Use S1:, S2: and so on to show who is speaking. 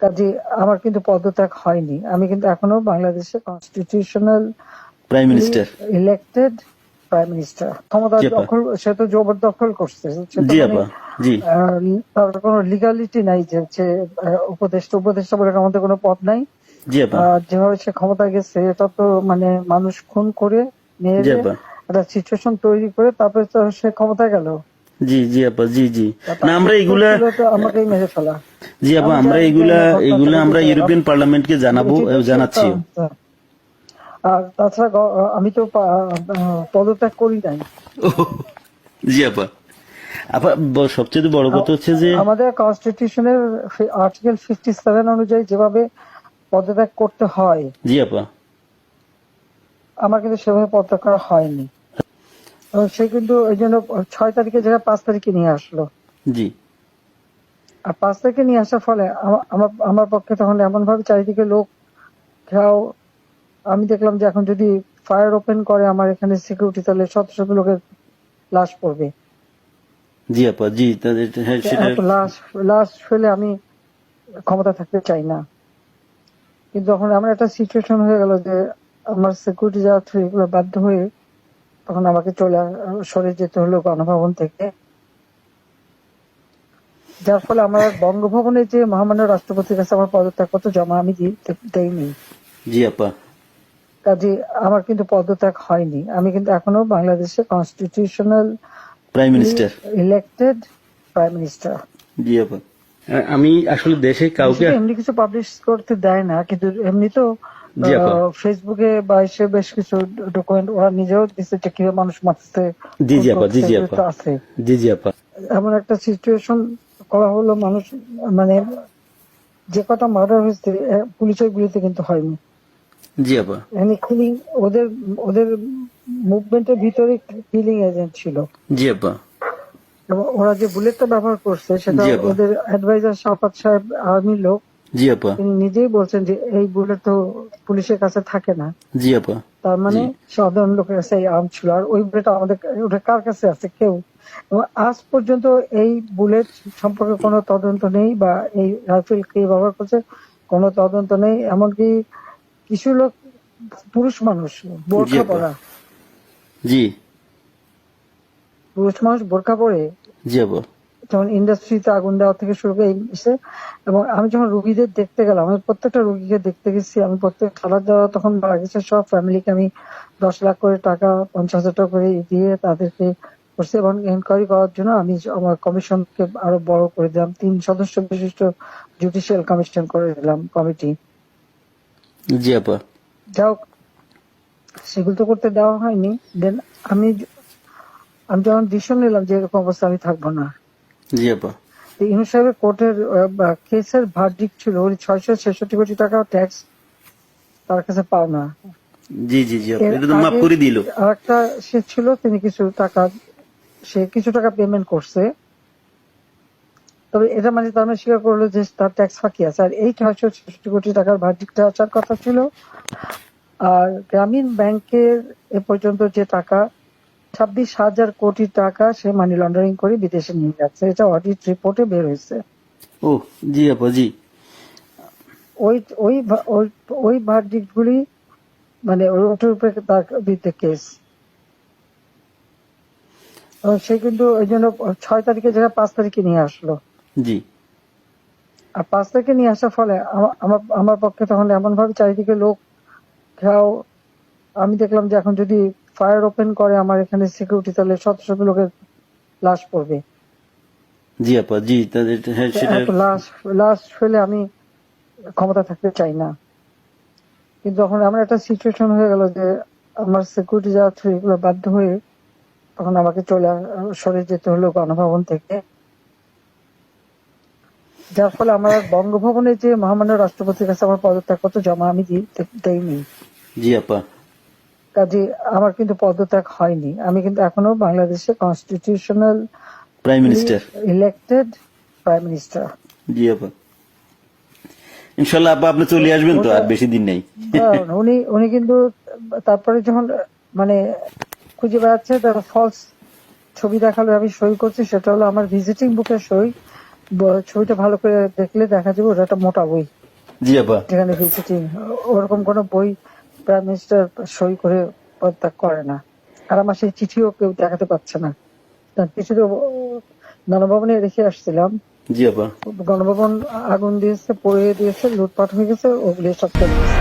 S1: কাজে আমার কিন্তু পদত্যাগ হয়নি। আমি কিন্তু এখনো বাংলাদেশে constitutional
S2: prime minister.
S1: Elected prime minister. ক্ষমতা
S2: জি আপা।
S1: দখল, সে তো জবরদখল করছে। সে তো
S2: জি
S1: মানে
S2: আপা। জি
S1: তার কোনো লিগালিটি নাই যে হচ্ছে উপদেষ্টা বলে আমাদের কোনো পদ নাই।
S2: জি আপা।
S1: যেভাবে সে ক্ষমতা গেছে, এটা তো মানে মানুষ খুন করে
S2: জি
S1: মেরে
S2: আপা।
S1: একটা সিচুয়েশন তৈরি করে তারপরে তো সে ক্ষমতা গেল।
S2: জি জি আপা। জি জি। না
S1: তার
S2: আমরা
S1: উত্তর
S2: এগুলা,
S1: ছিল তো আমাকেই মেরে ফেলা।
S2: জি আপা,
S1: আমি
S2: আমরা
S1: জানি
S2: এগুলা
S1: না ঘটনাটা
S2: এগুলা আমরা
S1: বুঝতে পারলাম।
S2: ইউরোপিয়ান পার্লামেন্টকে জানাবো,
S1: এটাই
S2: জানাচ্ছিও।
S1: আর তাছাড়া আমি তো পদত্যাগ করি নাই।
S2: জি আপা। আপা সবচেয়ে বড় কথা হচ্ছে যে
S1: আমাদের কনস্টিটিউশনের আর্টিকেল 57 অনুযায়ী যেভাবে পদত্যাগ করতে হয়,
S2: জি আপা।
S1: আমার কিন্তু সেভাবে পদত্যাগ করা হয়নি। এবং সে কিন্তু ওই জন্য 6 তারিখে জায়গায় 5 তারিখে নিয়ে আসলো।
S2: জি
S1: আর 5 তারিখে নিয়ে আসার ফলে আমার আমার পক্ষে তখন এমন ভাবে চারিদিকে লোক ঘেরাও। আমি দেখলাম যে এখন যদি ফায়ার ওপেন করে আমার এখানে সিকিউরিটি, তাহলে শত শত লোকের লাশ পড়বে।
S2: জি আপা। জি তাদের, হ্যাঁ সেটা।
S1: এত লাশ লাশ ফেলে আমি ক্ষমতা থাকতে চাই না। কিন্তু যখন আমার একটা সিচুয়েশন হয়ে গেল যে আমার সিকিউরিটি যাওয়া ছিল, এগুলো বাধ্য হয়ে তখন আমাকে সরে যেতে হলো গণভবন থেকে। যার ফলে আমার বঙ্গভবনে যে মহামান্য রাষ্ট্রপতির কাছে আমার পদত্যাগপত্র জমা আমি দেইনি।
S2: জি আপা।
S1: কাজে আমার কিন্তু পদত্যাগ হয়নি। আমি কিন্তু এখনো বাংলাদেশে constitutional
S2: prime minister.
S1: Elected prime minister.
S2: জি আপা। আমি আসলে দেশে কাউকে,
S1: এমনি কিছু পাবলিশ করতে দেয় না, কিন্তু এমনি তো
S2: জি আপা।
S1: ফেসবুকে বা এসে বেশ কিছু ডকুমেন্ট ওরা নিজেও দিচ্ছে যে কিভাবে মানুষ মারছে,
S2: জি
S1: খুন
S2: জি আপা। জি
S1: করছে,
S2: জি
S1: এগুলো
S2: আপা।
S1: তো আছে।
S2: জি জি আপা।
S1: এমন একটা সিচুয়েশন করা হলো, মানুষ মানে যে কটা মার্ডার হয়েছে পুলিশের গুলিতে কিন্তু হয়নি।
S2: জি আপা।
S1: কিলিং, ওদের ওদের মুভমেন্টের ভিতরে কিলিং এজেন্ট ছিল।
S2: জি আপা।
S1: এবং ওরা যে বুলেটটা ব্যবহার করছে সেটা
S2: জি আপা।
S1: ওদের অ্যাডভাইজার শাফাত সাহেব, আর্মির লোক,
S2: জি আপা।
S1: তিনি নিজেই বলছেন যে এই বুলেট তো পুলিশের কাছে থাকে না।
S2: জি আপা।
S1: তার মানে
S2: জি
S1: সাধারণ লোকের কাছে এই আর্ম ছিল। আর ওই বুলেট আমাদের, ওটা কার কাছে আছে? কেউ। এবং আজ পর্যন্ত এই বুলেট সম্পর্কে কোনো তদন্ত নেই, বা এই রাইফেল কে ব্যবহার করছে কোনো তদন্ত নেই। এমনকি কিছু লোক, পুরুষ মানুষ
S2: জি
S1: বোরখা
S2: আপা।
S1: পরা,
S2: জি
S1: পুরুষ মানুষ বোরখা পরে
S2: জি আপা।
S1: যেমন ইন্ডাস্ট্রিতে আগুন দেওয়া থেকে শুরু করে এসে। এবং আমি যখন রুগীদের দেখতে গেলাম, আমি প্রত্যেকটা রুগীকে দেখতে গেছি, আমি প্রত্যেক খাবার দাওয়া তখন মারা গেছে সব ফ্যামিলিকে আমি 10 লাখ করে টাকা, 50,000 টাকা করে দিয়ে তাদেরকে করছি। এবং এনকোয়ারি করার জন্য আমি আমার কমিশনকে আরো বড় করে দিলাম, 3 সদস্য বিশিষ্ট জুডিশিয়াল কমিশন করে দিলাম কমিটি।
S2: জি আপা।
S1: যাও, সেগুলো তো করতে দেওয়া হয়নি। দেন আমি আমি যখন ডিসিশন নিলাম যে এরকম অবস্থা আমি থাকবো না।
S2: জি আপা।
S1: ইউনুস সাহেবের কোর্টের কেসের ভার্ডিক্ট ছিল ওই 666 কোটি টাকা ট্যাক্স তার কাছে পাওনা।
S2: জি জি জি আপা,
S1: এর
S2: এটা তো মাফ
S1: আগে
S2: করে দিল।
S1: আরেকটা সে ছিল, তিনি কিছু টাকা পেমেন্ট করছে। তবে এটা মানে তার মানে স্বীকার করলো যে তার ট্যাক্স ফাঁকি আছে। আর এই 666 কোটি টাকার ভার্ডিক্টটা আসার কথা ছিল। আর গ্রামীণ ব্যাংকের এ পর্যন্ত যে টাকা 26,000 কোটি টাকা সে মানি লন্ডারিং করে বিদেশে নিয়ে যাচ্ছে, এটা অডিট রিপোর্টে বের হয়েছে।
S2: ও জি আপা। জি
S1: ওই ওই ওই ওই ভার্ডিক্ট গুলি মানে ওটার উপরে তার বিরুদ্ধে কেস। সে কিন্তু ওই জন্য 6 তারিখে জায়গায় 5 তারিখে নিয়ে আসলো।
S2: জি
S1: আর 5 তারিখে নিয়ে আসার ফলে আমার পক্ষে তখন এমন ভাবে চারিদিকে লোক ঘেরাও। আমি দেখলাম যে এখন যদি ফায়ার ওপেন করে আমার এখানে সিকিউরিটি, তাহলে শত শত লোকের লাশ পড়বে।
S2: জি আপা। জি তাদের, হ্যাঁ সেটা।
S1: এত লাশ লাশ ফেলে আমি ক্ষমতা থাকতে চাই না। কিন্তু যখন আমার একটা সিচুয়েশন হয়ে গেল যে আমার সিকিউরিটি যাওয়া ছিল, এগুলো বাধ্য হয়ে তখন আমাকে সরে যেতে হলো গণভবন থেকে। যার ফলে আমার বঙ্গভবনে যে মহামান্য রাষ্ট্রপতির কাছে আমার পদত্যাগপত্র জমা আমি দেইনি।
S2: জি আপা।
S1: কাজে আমার কিন্তু পদত্যাগ হয়নি। আমি কিন্তু এখনো বাংলাদেশে constitutional
S2: prime minister.
S1: Elected prime minister.
S2: জি আপা। ইনশাল্লাহ আপা, আপনি চলে আসবেন তো, আর বেশি দিন নেই।
S1: উনি উনি কিন্তু তারপরে যখন মানে খুঁজে বেড়াচ্ছে, তার ফলস ছবি দেখালো, আমি সই করছি, সেটা হলো আমার ভিজিটিং বুকের সই। ছবিটা ভালো করে দেখলে দেখা যাবে ওটা একটা মোটা বই,
S2: জি আপা।
S1: যেখানে ভিজিটিং ওরকম কোন বই প্রাইম মিনিস্টার সই করে পদত্যাগ করে না। আর আমার সেই চিঠিও কেউ দেখাতে পারছে না, তার চিঠিও গণভবনে রেখে আসছিলাম।
S2: জি আপা।
S1: গণভবন আগুন দিয়েছে, পুড়িয়ে দিয়েছে, লুটপাট হয়ে গেছে, ওগুলি সব চলে গেছে।